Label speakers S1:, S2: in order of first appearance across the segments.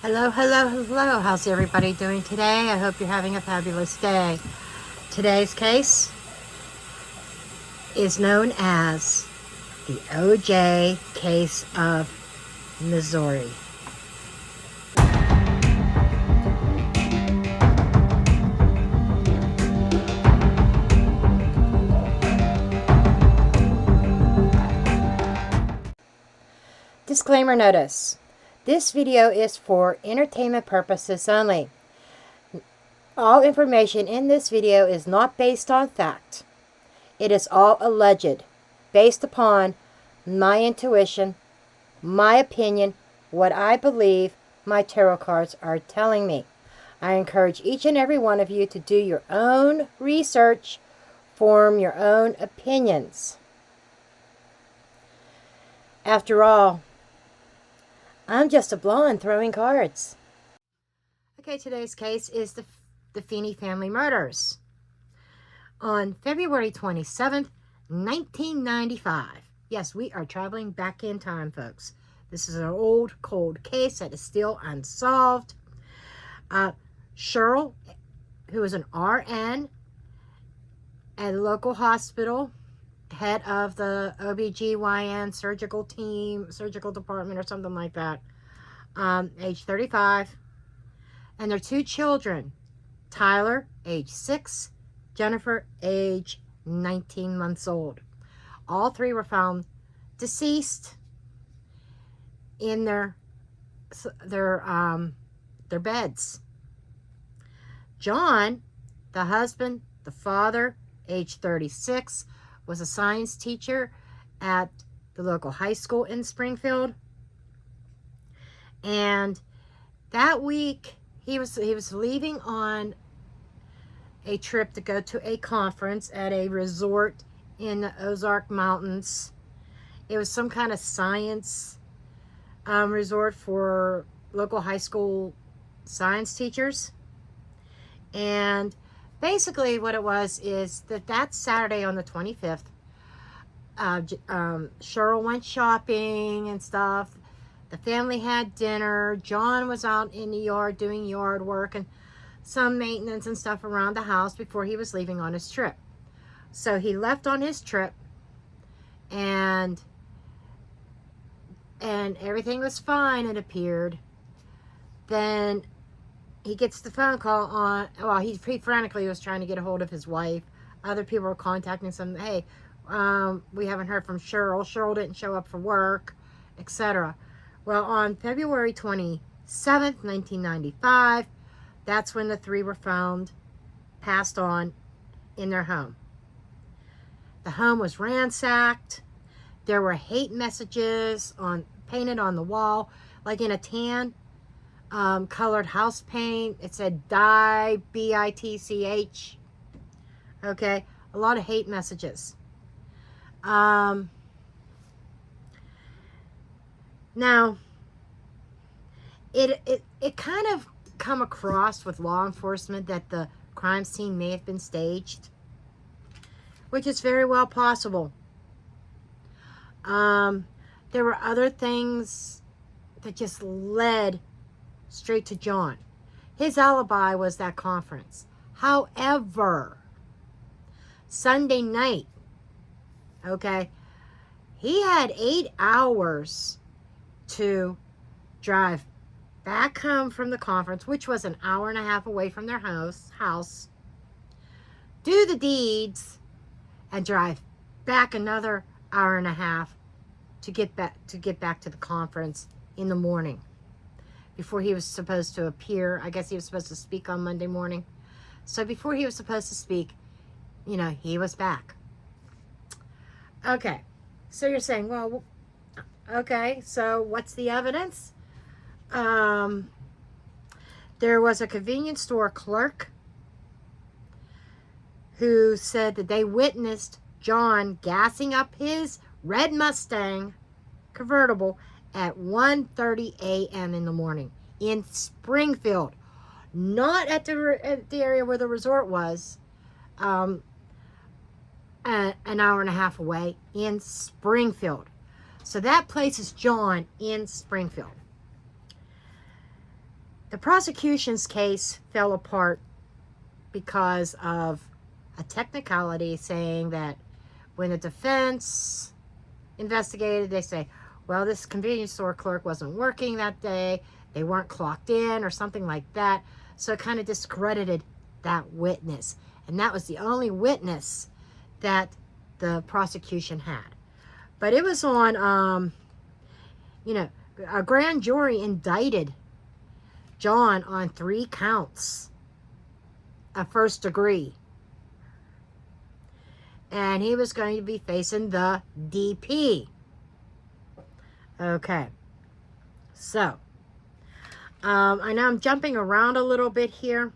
S1: Hello, hello, hello. How's everybody doing today? I hope you're having a fabulous day. Today's case is known as the O.J. case of Missouri. Disclaimer notice. This video is for entertainment purposes only. All information in this video is not based on fact. It is all alleged, based upon my intuition, my opinion, what I believe my tarot cards are telling me. I encourage each and every one of you to do your own research, form your own opinions. After all, I'm just a blonde throwing cards. Okay, today's case is the FEENEY Family Murders. On February 27th, 1995. Yes, we are traveling back in time, folks. This is an old, cold case that is still unsolved. Cheryl, who is an RN at a local hospital, head of the OBGYN surgical department or something like that, age 35. And their two children, Tyler, age 6, Jennifer, age 19 months old. All three were found deceased in their beds. John, the husband, the father, age 36, was a science teacher at the local high school in Springfield. And that week, he was leaving on a trip to go to a conference at a resort in the Ozark Mountains. It was some kind of science resort for local high school science teachers. And basically what it was is that Saturday on the 25th, Cheryl went shopping and stuff. The family had dinner. John was out in the yard doing yard work and some maintenance and stuff around the house before he was leaving on his trip. So he left on his trip, and everything was fine, it appeared. Then he gets the phone call on, well, he frantically was trying to get a hold of his wife. Other people were contacting him, hey, we haven't heard from Cheryl. Cheryl didn't show up for work, etc. Well, on February 27th, 1995, that's when the three were found, passed on in their home. The home was ransacked. There were hate messages painted on the wall, like in a tan colored house paint. It said die, B-I-T-C-H. Okay, a lot of hate messages. Now, it kind of come across with law enforcement that the crime scene may have been staged, which is very well possible. There were other things that just led straight to John. His alibi was that conference. However, Sunday night, okay, he had 8 hours to drive back home from the conference, which was an hour and a half away from their house, do the deeds, and drive back another hour and a half to get back to the conference in the morning before he was supposed to appear. I guess he was supposed to speak on Monday morning. So before he was supposed to speak, he was back. Okay, so you're saying, well, okay, so what's the evidence? There was a convenience store clerk who said that they witnessed John gassing up his red Mustang convertible at 1:30 a.m. in the morning in Springfield, not at the area where the resort was, an hour and a half away, in Springfield. So that places John in Springfield. The prosecution's case fell apart because of a technicality saying that when the defense investigated, they say, well, this convenience store clerk wasn't working that day, they weren't clocked in or something like that. So it kind of discredited that witness. And that was the only witness that the prosecution had. But it was on, a grand jury indicted John on 3 counts of first degree. And he was going to be facing the DP. Okay. So, I know I'm jumping around a little bit here,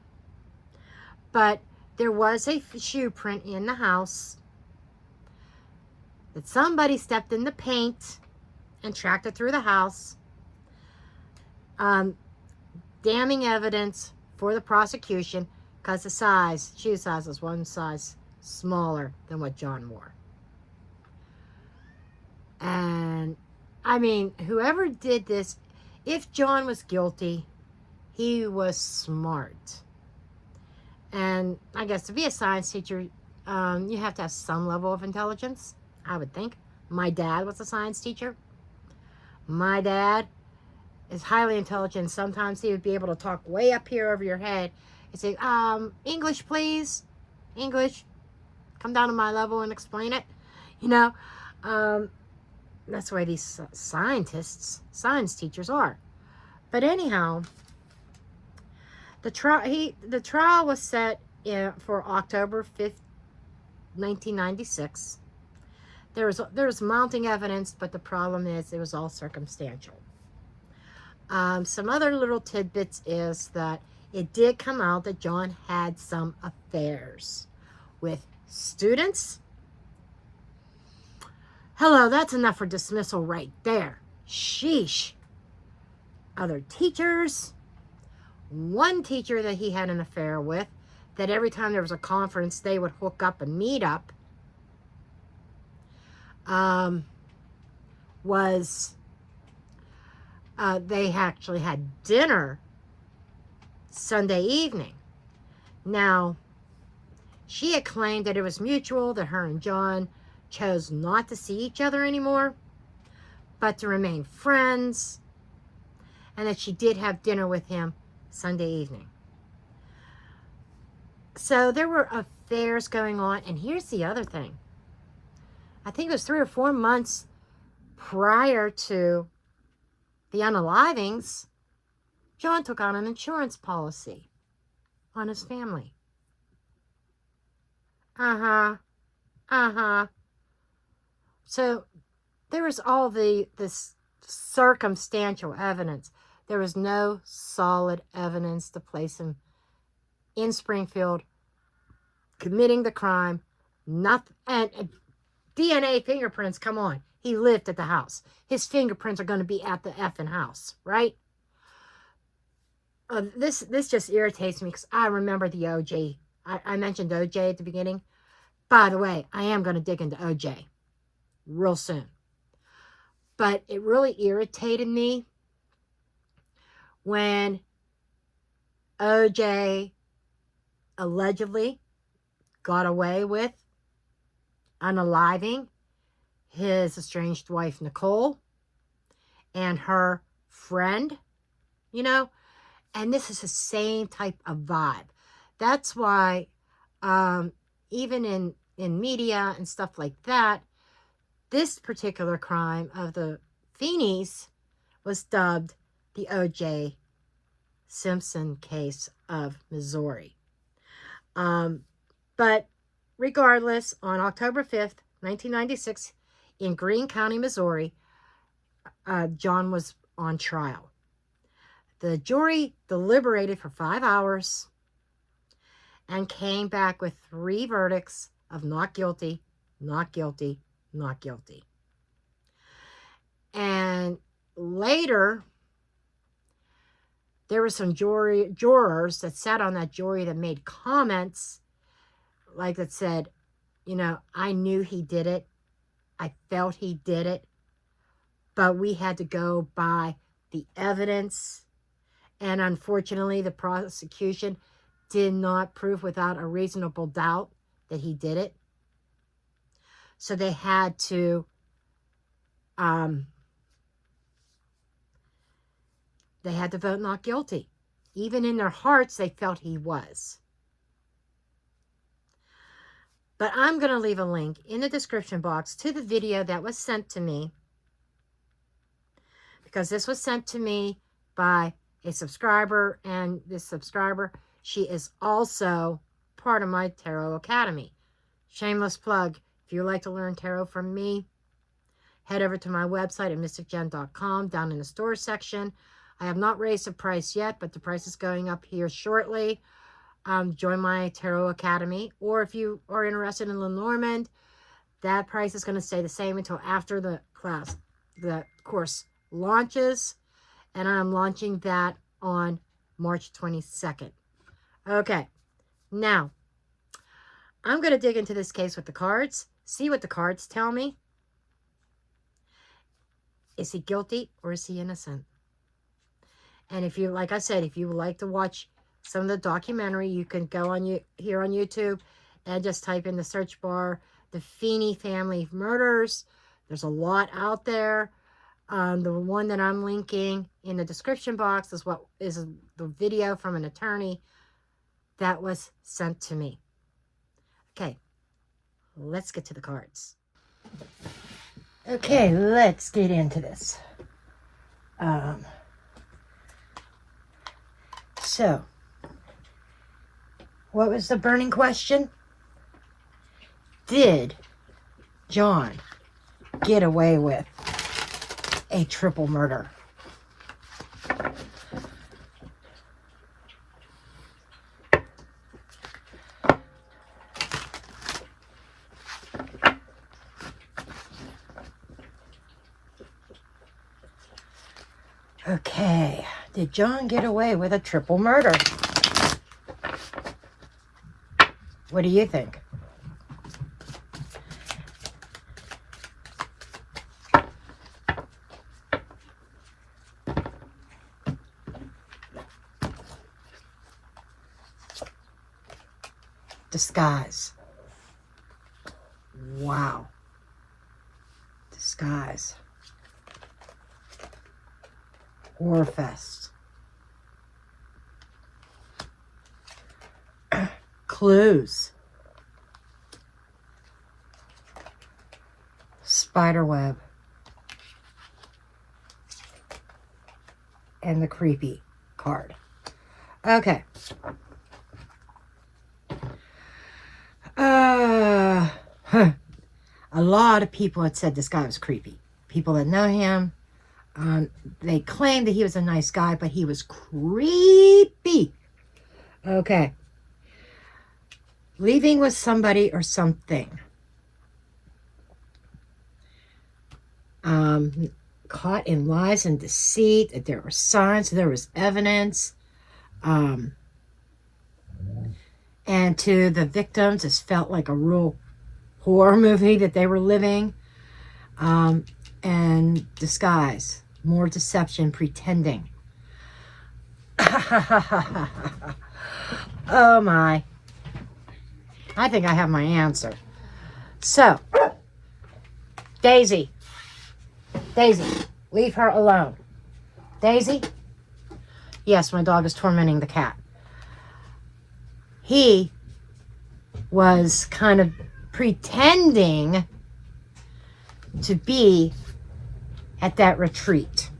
S1: but there was a shoe print in the house that somebody stepped in the paint and tracked it through the house. Damning evidence for the prosecution because the shoe size was one size smaller than what John wore. And, I mean, whoever did this, if John was guilty, he was smart. And I guess to be a science teacher, you have to have some level of intelligence, I would think. My dad was a science teacher. My dad is highly intelligent. Sometimes he would be able to talk way up here over your head and say, English, please. English. Come down to my level and explain it. That's the way these science teachers are. But anyhow, the trial was set for October 5th, 1996. There was mounting evidence, but the problem is it was all circumstantial. Some other little tidbits is that it did come out that John had some affairs with students. Hello, that's enough for dismissal right there. Sheesh. Other teachers. One teacher that he had an affair with, that every time there was a conference, they would hook up and meet up, they actually had dinner Sunday evening. Now, she had claimed that it was mutual, that her and John chose not to see each other anymore, but to remain friends, and that she did have dinner with him Sunday evening. So there were affairs going on, and here's the other thing. I think it was 3 or 4 months prior to the unalivings, John took out an insurance policy on his family. So there was all this circumstantial evidence. There was no solid evidence to place him in Springfield committing the crime. Nothing. And DNA fingerprints, come on. He lived at the house. His fingerprints are going to be at the effing house, right? This just irritates me because I remember the OJ. I mentioned OJ at the beginning. By the way, I am going to dig into OJ real soon. But it really irritated me when OJ allegedly got away with unaliving his estranged wife, Nicole, and her friend, and this is the same type of vibe. That's why even in media and stuff like that, this particular crime of the Feeneys was dubbed the O.J. Simpson case of Missouri. But regardless, on October 5th, 1996, in Greene County, Missouri, John was on trial. The jury deliberated for 5 hours and came back with 3 verdicts of not guilty, not guilty, not guilty. And later, there were some jurors that sat on that jury that made comments like that said, I knew he did it. I felt he did it. But we had to go by the evidence And unfortunately, the prosecution did not prove without a reasonable doubt that he did it. So they had to vote not guilty. Even in their hearts, they felt he was. But I'm going to leave a link in the description box to the video that was sent to me, because this was sent to me by a subscriber, and this subscriber, she is also part of my Tarot Academy. Shameless plug. If you would like to learn tarot from me, head over to my website at mysticjen.com. Down in the store section, I have not raised the price yet, but the price is going up here shortly. Join my Tarot Academy. Or if you are interested in LENORMAND, that price is going to stay the same until after the course launches. And I'm launching that on March 22nd. Okay. Now, I'm going to dig into this case with the cards. See what the cards tell me. Is he guilty or is he innocent? And if you, like I said, if you would like to watch some of the documentary, you can go on here on YouTube and just type in the search bar, the FEENEY Family Murders. There's a lot out there. The one that I'm linking in the description box is the video from an attorney that was sent to me. Okay, let's get to the cards. Okay, let's get into this. So, what was the burning question? Did John get away with a triple murder? Okay, did John get away with a triple murder? What do you think? Disguise. Wow. Disguise. Warfest. Clues. Spiderweb. And the creepy card. Okay. A lot of people had said this guy was creepy. People that know him, they claimed that he was a nice guy, but he was creepy. Okay. Leaving with somebody or something. Caught in lies and deceit. That there were signs, there was evidence. And to the victims, it felt like a real horror movie that they were living. And disguise. More deception, pretending. Oh my. I think I have my answer. So, Daisy. Daisy, leave her alone. Daisy? Yes, my dog is tormenting the cat. He was kind of pretending to be at that retreat.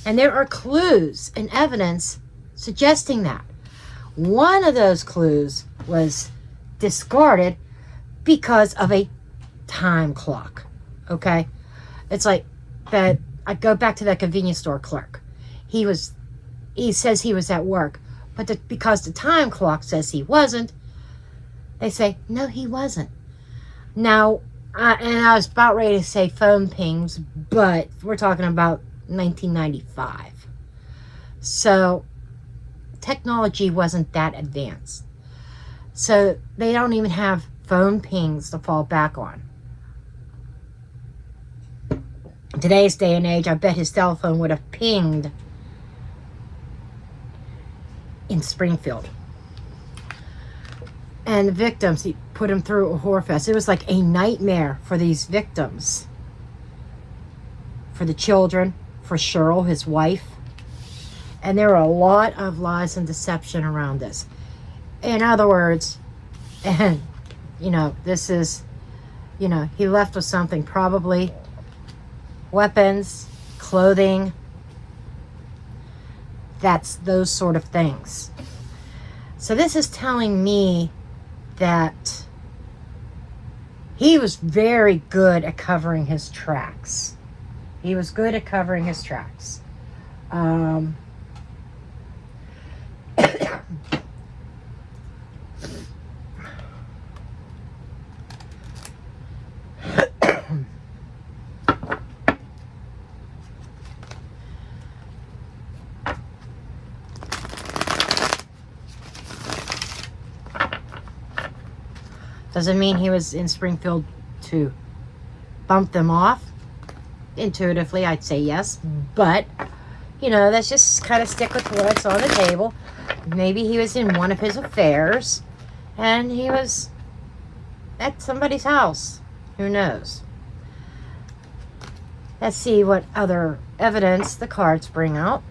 S1: And there are clues and evidence suggesting that. One of those clues was discarded because of a time clock. Okay? It's like that. I go back to that convenience store clerk. He says he was at work, but because the time clock says he wasn't, they say, no, he wasn't. Now, and I was about ready to say phone pings, but we're talking about 1995. So, technology wasn't that advanced. So, they don't even have phone pings to fall back on. Today's day and age, I bet his cell phone would have pinged in Springfield. And the victims, he put them through a horror fest. It was like a nightmare for these victims. For the children, for Cheryl, his wife. And there were a lot of lies and deception around this. In other words, and, you know, this is, you know, he left with something, probably weapons, clothing. That's those sort of things. So this is telling me that he was very good at covering his tracks. He was good at covering his tracks. Doesn't mean he was in Springfield to bump them off. Intuitively, I'd say yes. But, you know, let's just kind of stick with what's on the table. Maybe he was in one of his affairs and he was at somebody's house. Who knows? Let's see what other evidence the cards bring out.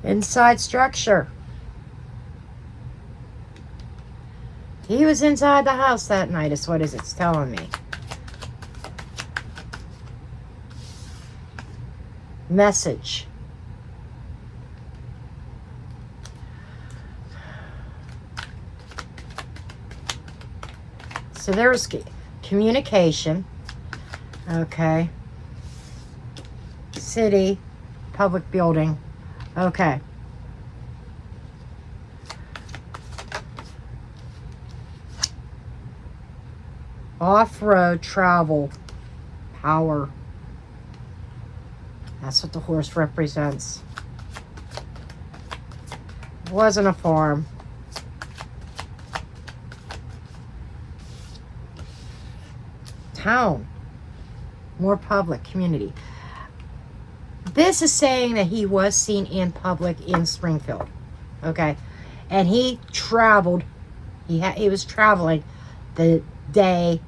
S1: Inside structure. He was inside the house that night, is what it's telling me. Message. So there was communication. Okay. City, public building. Okay. Off-road travel power. That's what the horse represents. It wasn't a farm. Town. More public community. This is saying that he was seen in public in Springfield. Okay. And he traveled. He was traveling the day,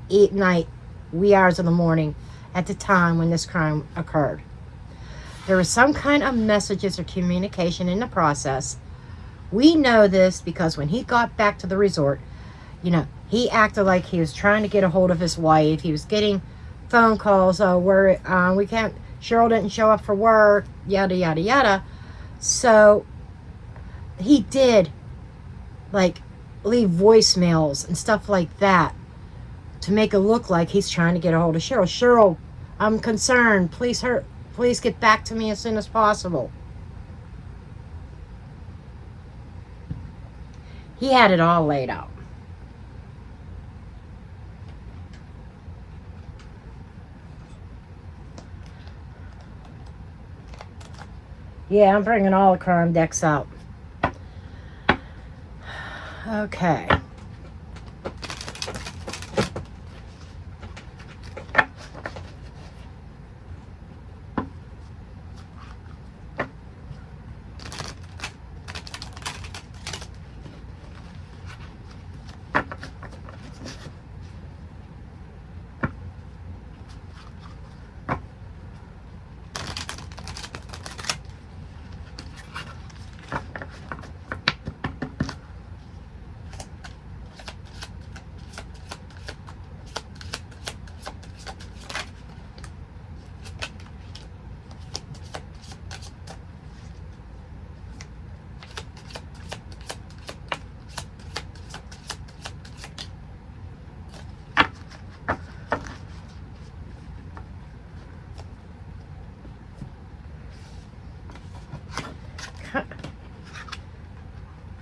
S1: night, wee hours of the morning at the time when this crime occurred. There was some kind of messages or communication in the process. We know this because when he got back to the resort, you know, he acted like he was trying to get a hold of his wife. He was getting phone calls. Oh, we can't, Cheryl didn't show up for work, yada, yada, yada. So he did, like, leave voicemails and stuff like that to make it look like he's trying to get a hold of Cheryl. Cheryl, I'm concerned. Please get back to me as soon as possible. He had it all laid out. Yeah, I'm bringing all the crime decks out. Okay.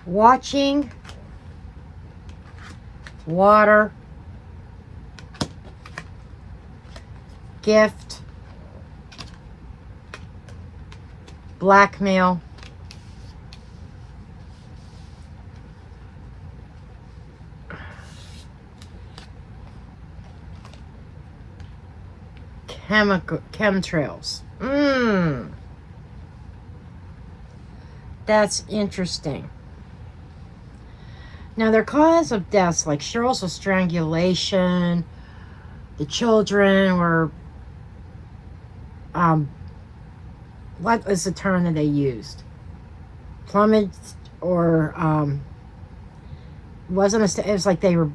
S1: Watching, water, gift, Blackmail. Chemtrails. That's interesting. Now, their cause of deaths, like Cheryl's, was strangulation. The children were, what was the term that they used? Plummeted, or, it was like they were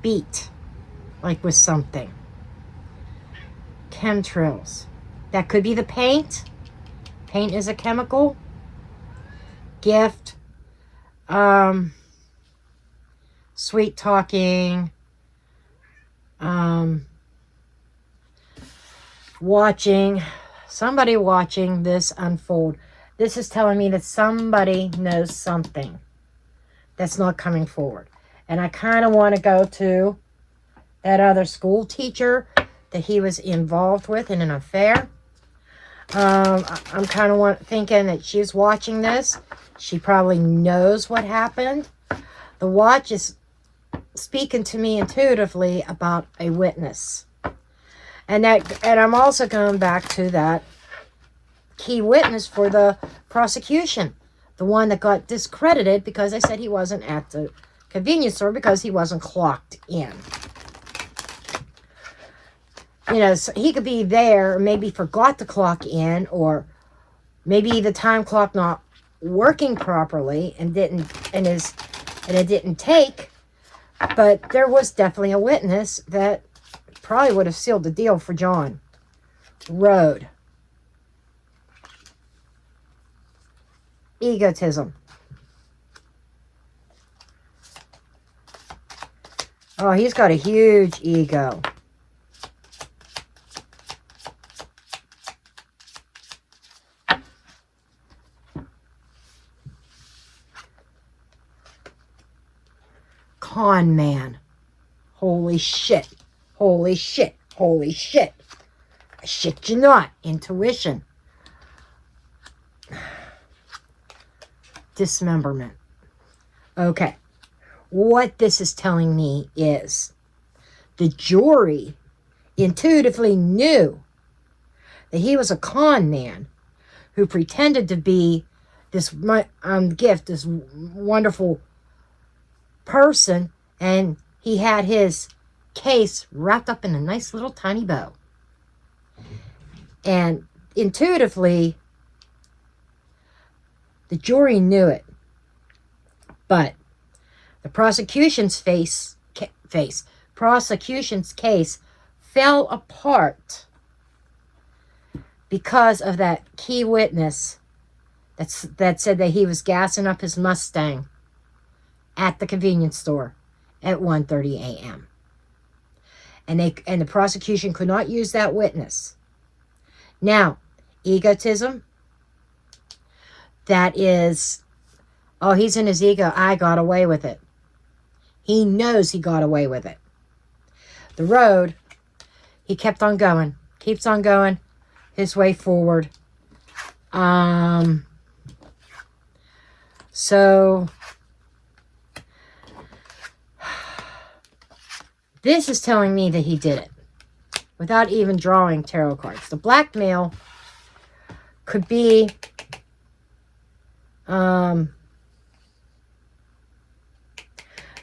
S1: beat, like with something. Chemtrails. That could be the paint. Paint is a chemical. Gift. Sweet talking. Somebody watching this unfold. This is telling me that somebody knows something that's not coming forward. And I kind of want to go to that other school teacher that he was involved with in an affair. I'm kind of thinking that she's watching this. She probably knows what happened. The watch is speaking to me intuitively about a witness. And I'm also going back to that key witness for the prosecution. The one that got discredited because they said he wasn't at the convenience store because he wasn't clocked in. You know, so he could be there, or maybe forgot to clock in, or maybe the time clock not working properly and it didn't take. But there was definitely a witness that probably would have sealed the deal for John. Road. Egotism. Oh, he's got a huge ego. Con man. Holy shit. Holy shit. Holy shit. I shit you not. Intuition. Dismemberment. Okay. What this is telling me is the jury intuitively knew that he was a con man who pretended to be this gift, this wonderful person, and he had his case wrapped up in a nice little tiny bow. And intuitively, the jury knew it. But the prosecution's case fell apart because of that key witness that said that he was gassing up his Mustang at the convenience store at 1:30 a.m. And the prosecution could not use that witness. Now, egotism, that is, oh, he's in his ego. I got away with it. He knows he got away with it. The road, he kept on going. Keeps on going his way forward. So this is telling me that he did it without even drawing tarot cards. The blackmail could be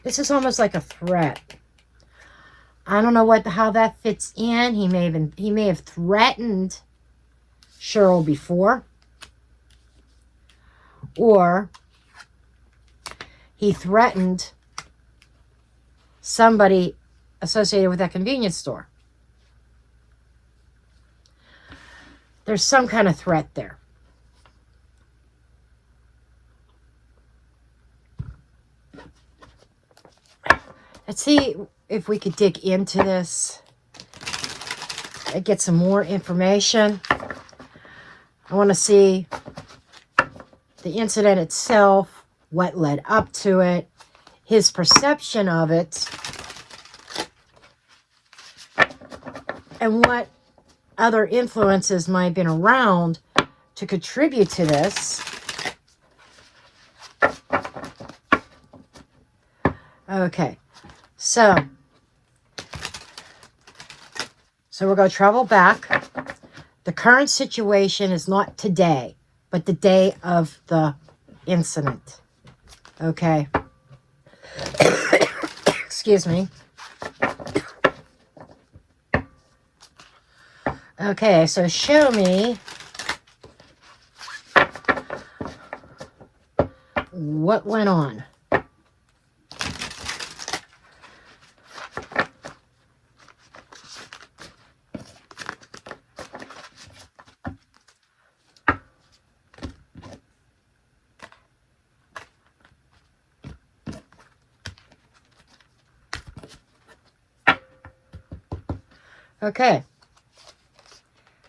S1: this is almost like a threat. I don't know how that fits in. He may have threatened Cheryl before, or he threatened somebody associated with that convenience store. There's some kind of threat there. Let's see if we could dig into this and get some more information. I want to see the incident itself, what led up to it, his perception of it, and what other influences might have been around to contribute to this. Okay, so we're going to travel back. The current situation is not today, but the day of the incident. Okay. Excuse me. Okay, so show me what went on. Okay.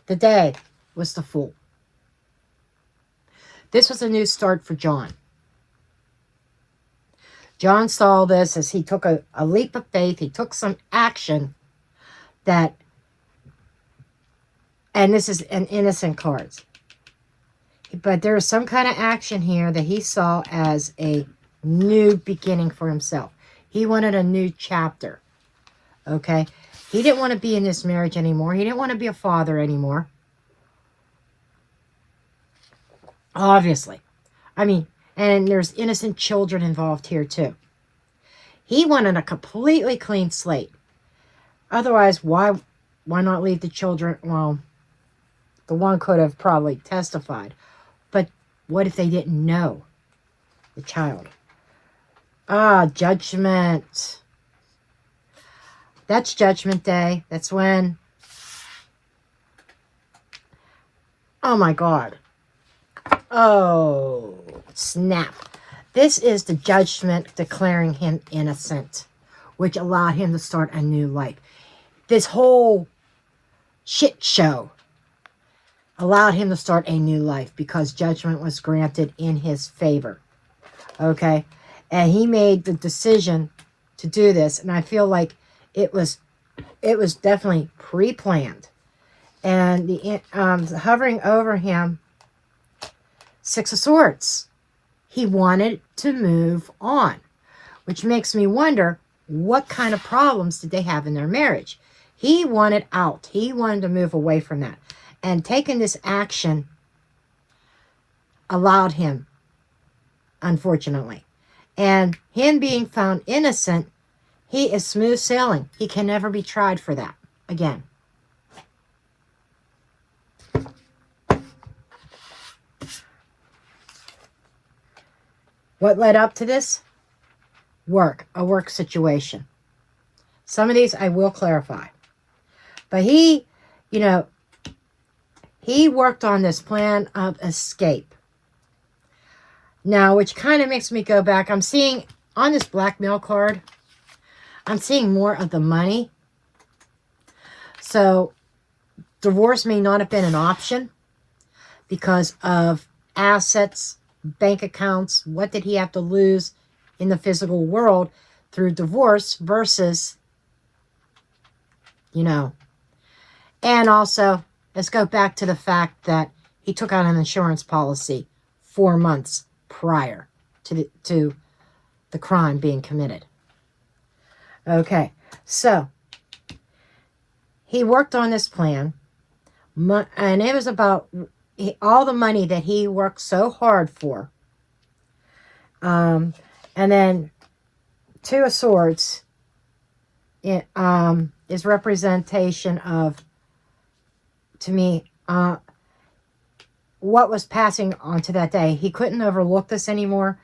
S1: The day was the Fool. This was a new start for John. John saw this as he took a leap of faith. He took some action that, and this is an innocent cards, but there was some kind of action here that he saw as a new beginning for himself. He wanted a new chapter. Okay. He didn't want to be in this marriage anymore. He didn't want to be a father anymore. Obviously. I mean, and there's innocent children involved here too. He wanted a completely clean slate. Otherwise, why not leave the children? Well, the one could have probably testified. But what if they didn't know the child? Judgment. That's Judgment Day. That's when, oh my God. Oh, snap. This is the judgment declaring him innocent, which allowed him to start a new life. This whole shit show allowed him to start a new life because judgment was granted in his favor. Okay? And he made the decision to do this, and I feel like it was definitely pre-planned. And the hovering over him, Six of Swords. He wanted to move on, which makes me wonder what kind of problems did they have in their marriage. He wanted out. He wanted to move away from that. And taking this action allowed him, unfortunately. And him being found innocent, he is smooth sailing. He can never be tried for that again. What led up to this? A work situation. Some of these I will clarify. But he worked on this plan of escape. Now, which kind of makes me go back. I'm seeing on this blackmail card, I'm seeing more of the money. So, divorce may not have been an option because of assets, bank accounts. What did he have to lose in the physical world through divorce versus, And also, let's go back to the fact that he took out an insurance policy 4 months prior to the crime being committed. Okay, so he worked on this plan, and it was about all the money that he worked so hard for. And then Two of Swords is representation of, to me, what was passing on to that day. He couldn't overlook this anymore.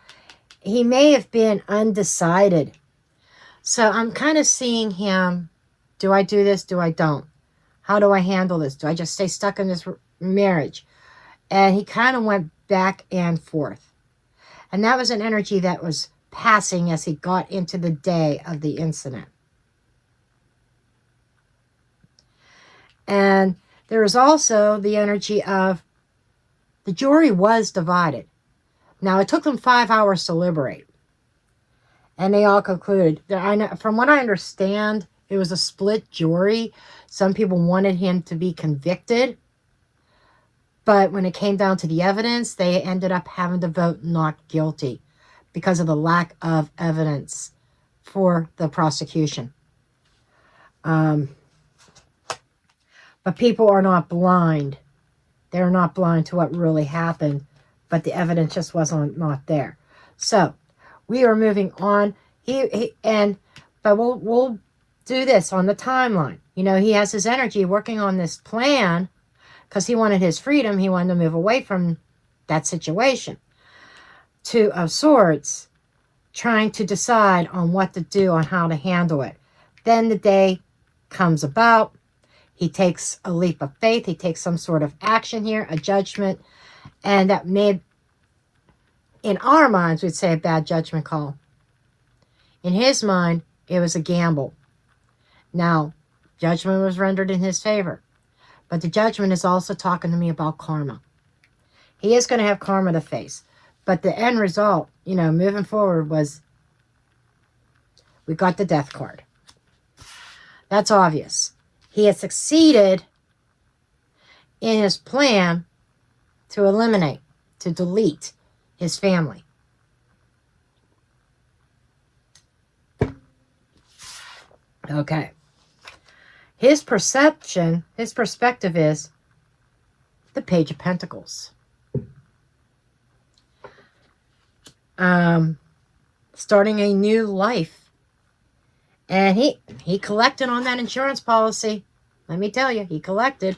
S1: He may have been undecided. So I'm kind of seeing him, do I do this? Do I don't? How do I handle this? Do I just stay stuck in this marriage? And he kind of went back and forth. And that was an energy that was passing as he got into the day of the incident. And there was also the energy of the jury was divided. Now, it took them 5 hours to liberate. And they all concluded. From what I understand, it was a split jury. Some people wanted him to be convicted. But when it came down to the evidence, they ended up having to vote not guilty because of the lack of evidence for the prosecution. But people are not blind. They're not blind to what really happened, but the evidence just wasn't not there. So we are moving on. But we'll do this on the timeline. You know, he has his energy working on this plan because he wanted his freedom. He wanted to move away from that situation. Two of Swords, trying to decide on what to do, on how to handle it. Then the day comes about. He takes a leap of faith. He takes some sort of action here, a judgment. And that made, in our minds, we'd say a bad judgment call. In his mind, it was a gamble. Now, judgment was rendered in his favor. But the judgment is also talking to me about karma. He is going to have karma to face. But the end result, you know, moving forward was, we got the death card. That's obvious. He had succeeded in his plan to eliminate, to delete his family. Okay. His perception, his perspective is the Page of Pentacles. Starting a new life. And he collected on that insurance policy. Let me tell you, he collected.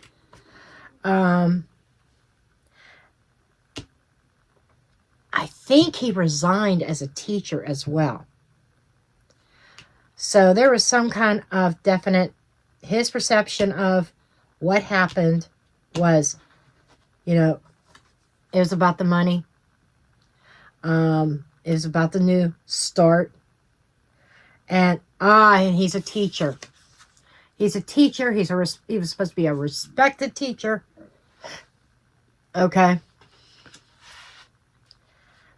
S1: I think he resigned as a teacher as well. So there was some kind of definite, his perception of what happened was, you know, it was about the money. It was about the new start. And he's a teacher. He's a teacher. He was supposed to be a respected teacher. Okay.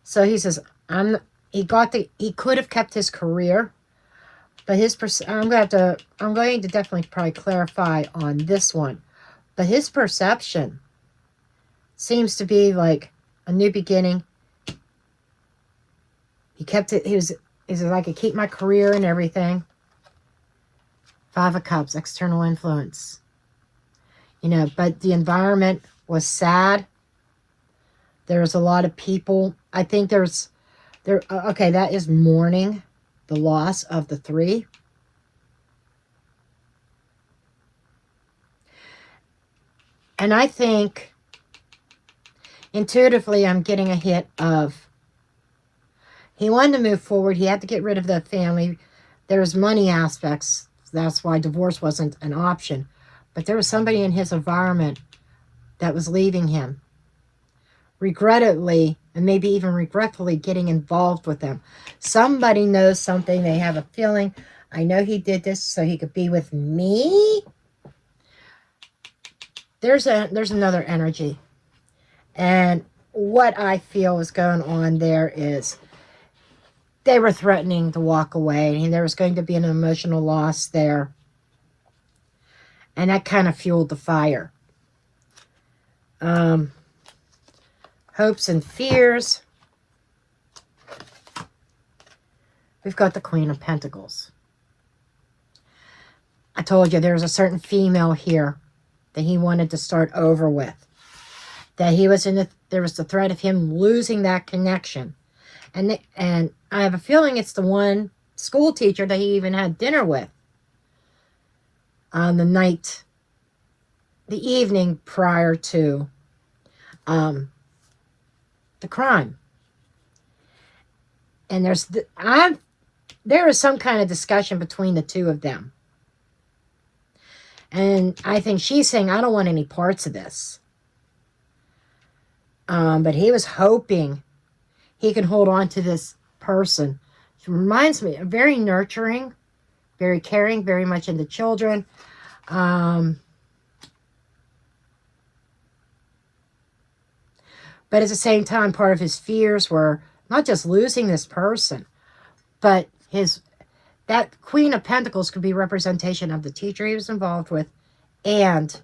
S1: So he says, he could have kept his career, but I'm going to definitely probably clarify on this one. But his perception seems to be like a new beginning. He kept it, he says, I could keep my career and everything. Five of Cups, external influence. You know, but the environment was sad. There was a lot of people. I think okay, that is mourning the loss of the three. And I think intuitively I'm getting a hit of, he wanted to move forward. He had to get rid of the family. There was money aspects. That's why divorce wasn't an option. But there was somebody in his environment that was leaving him. Regrettably, and maybe even regretfully, getting involved with them. Somebody knows something. They have a feeling. I know he did this so he could be with me. There's another energy. And what I feel is going on there is, they were threatening to walk away, and there was going to be an emotional loss there. And that kind of fueled the fire. Hopes and fears. We've got the Queen of Pentacles. I told you there was a certain female here that he wanted to start over with. That there was the threat of him losing that connection. And I have a feeling it's the one school teacher that he even had dinner with on the evening prior to the crime. And there is some kind of discussion between the two of them. And I think she's saying, I don't want any parts of this. But he was hoping he can hold on to this person. She reminds me, very nurturing, very caring, very much into children. But at the same time, part of his fears were not just losing this person, but that Queen of Pentacles could be representation of the teacher he was involved with and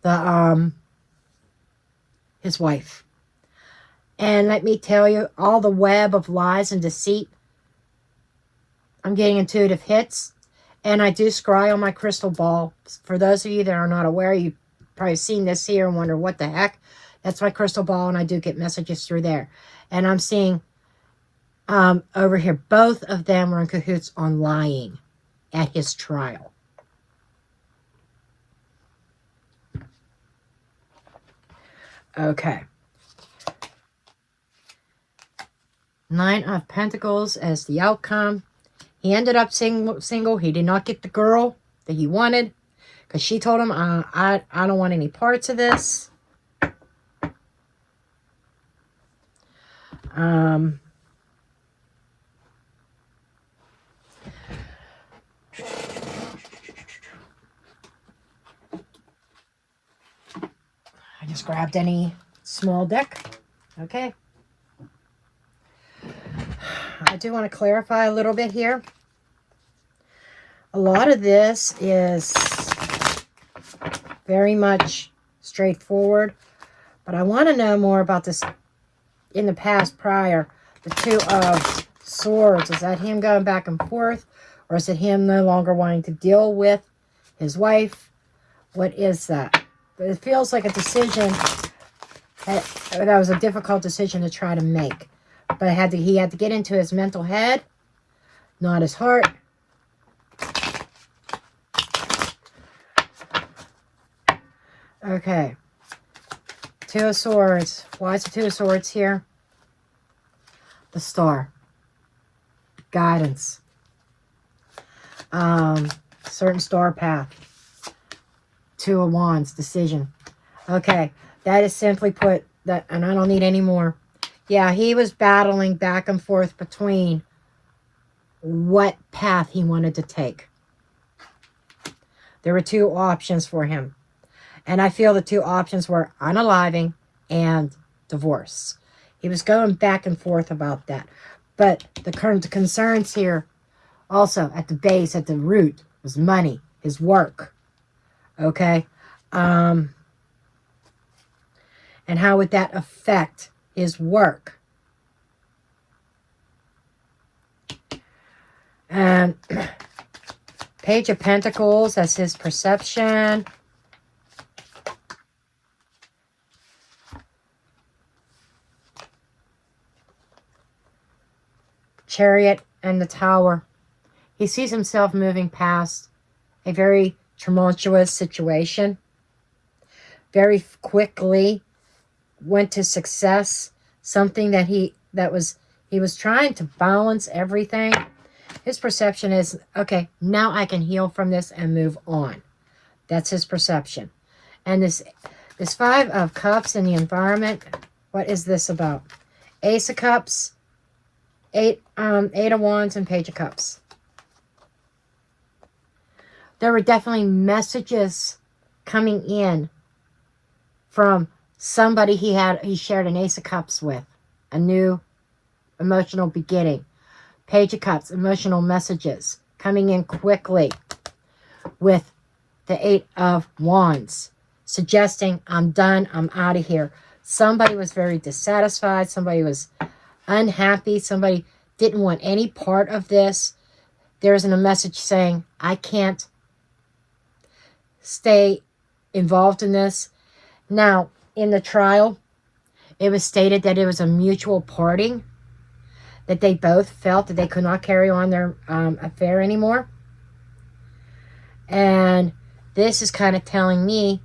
S1: the his wife. And let me tell you, all the web of lies and deceit, I'm getting intuitive hits. And I do scry on my crystal ball. For those of you that are not aware, you've probably seen this here and wonder what the heck. That's my crystal ball, and I do get messages through there. And I'm seeing over here, both of them were in cahoots on lying at his trial. Okay. 9 of Pentacles as the outcome. He ended up single. He did not get the girl that he wanted because she told him, I don't want any parts of this. I just grabbed any small deck. Okay. I do want to clarify a little bit here. A lot of this is very much straightforward, but I want to know more about this in the past prior. The 2 of Swords, is that him going back and forth, or is it him no longer wanting to deal with his wife? What is that? But it feels like a decision that was a difficult decision to try to make. But he had to get into his mental head, not his heart. Okay. 2 of Swords. Why is the 2 of Swords here? The Star. Guidance. Certain star path. 2 of Wands. Decision. Okay. That is simply put, that, and I don't need any more. Yeah, he was battling back and forth between what path he wanted to take. There were 2 options for him. And I feel the 2 options were unaliving and divorce. He was going back and forth about that. But the current concerns here, also at the base, at the root, was money, his work. Okay? And how would that affect his work? And Page of Pentacles, that's his perception. Chariot and the Tower. He sees himself moving past a very tumultuous situation. Very quickly went to success. Something that he was trying to balance everything. His perception is, okay, now I can heal from this and move on. That's his perception. And this 5 of Cups in the environment, what is this about? Ace of Cups, 8 of Wands, and Page of Cups. There were definitely messages coming in from somebody he shared an Ace of Cups with. A new emotional beginning. Page of Cups, emotional messages coming in quickly with the 8 of Wands, suggesting, I'm done, I'm out of here. Somebody was very dissatisfied. Somebody was unhappy. Somebody didn't want any part of this. There's a message saying, I can't stay involved in this. Now, in the trial, it was stated that it was a mutual parting, that they both felt that they could not carry on their affair anymore. And this is kind of telling me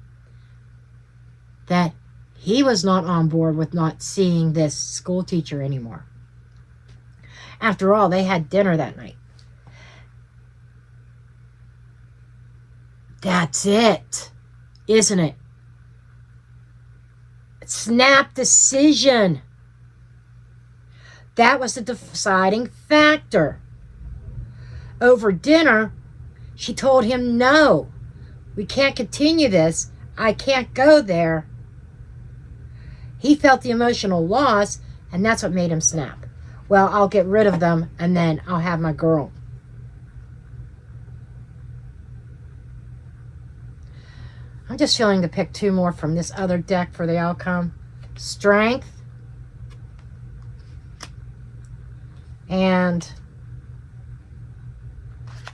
S1: that he was not on board with not seeing this school teacher anymore. After all, they had dinner that night. That's it, isn't it? Snap decision. That was the deciding factor. Over dinner, she told him, no, we can't continue this. I can't go there. He felt the emotional loss, and that's what made him snap. Well, I'll get rid of them, and then I'll have my girl. I'm just feeling to pick 2 more from this other deck for the outcome. strength, and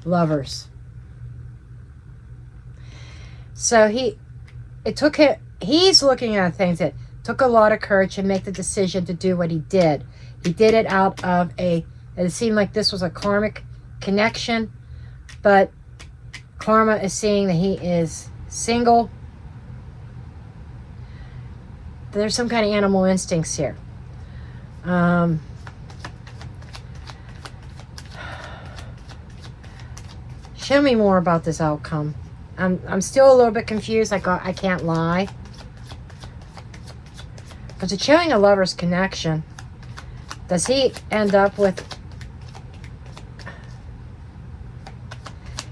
S1: Lovers. So he's looking at things that took a lot of courage to make the decision to do what he did. He did it out of it seemed like this was a karmic connection, but karma is seeing that he is single. There's some kind of animal instincts here. Show me more about this outcome. I'm still a little bit confused. I can't lie. But it's showing a lover's connection. Does he end up with...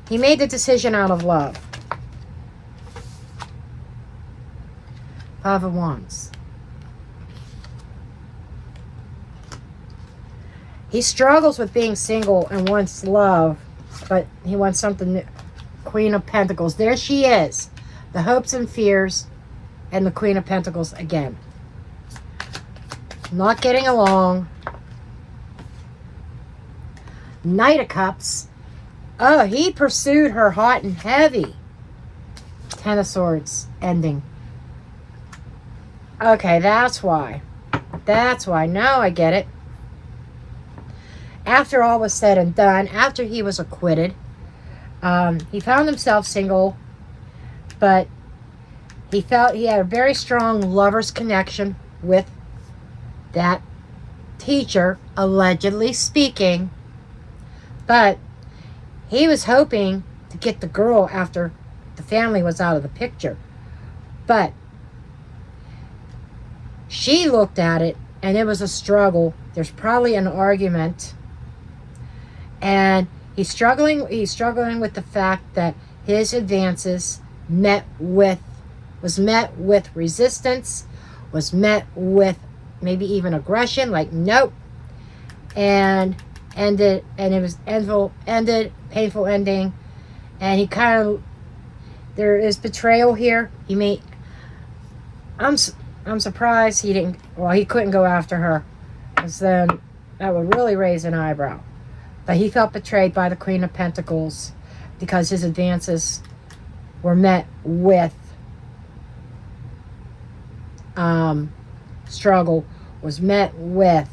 S1: He made the decision out of love. Five of Wands. He struggles with being single and wants love, but he wants something new. Queen of Pentacles. There she is. The hopes and fears and the Queen of Pentacles again. Not getting along. Knight of Cups. Oh, he pursued her hot and heavy. Ten of Swords ending. Okay, that's why. That's why. Now I get it. After all was said and done, after he was acquitted, he found himself single, but he felt he had a very strong lover's connection with that teacher, allegedly speaking, but he was hoping to get the girl after the family was out of the picture. But she looked at it and it was a struggle. There's probably an argument, and he's struggling with the fact that his advances was met with resistance, was met with maybe even aggression, like nope, and ended, and it was painful ending, and he kind of, there is betrayal here. I'm surprised he couldn't go after her, because then that would really raise an eyebrow. But he felt betrayed by the Queen of Pentacles because his advances were met with struggle, was met with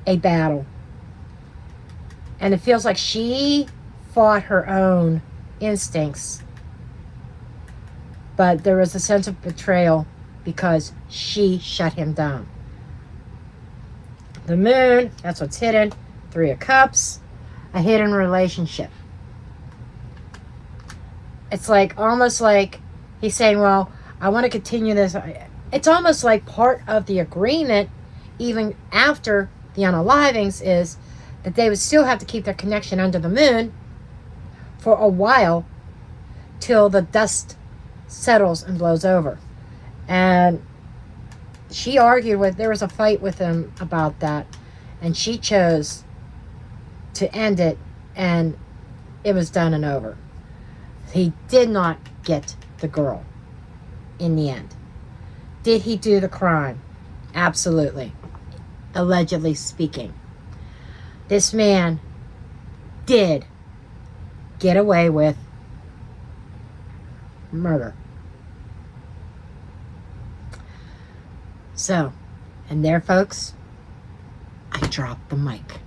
S1: a battle. And it feels like she fought her own instincts, but there was a sense of betrayal because she shut him down. The Moon, that's what's hidden. Three of Cups, a hidden relationship. It's like, almost like he's saying, well, I want to continue this. It's almost like part of the agreement, even after the unalivings, is that they would still have to keep their connection under the moon for a while till the dust settles and blows over. And she argued with, there was a fight with him about that, and she chose to end it, and it was done and over. He did not get the girl in the end. Did he do the crime? Absolutely. Allegedly speaking. This man did get away with murder. So, and there, folks, I dropped the mic.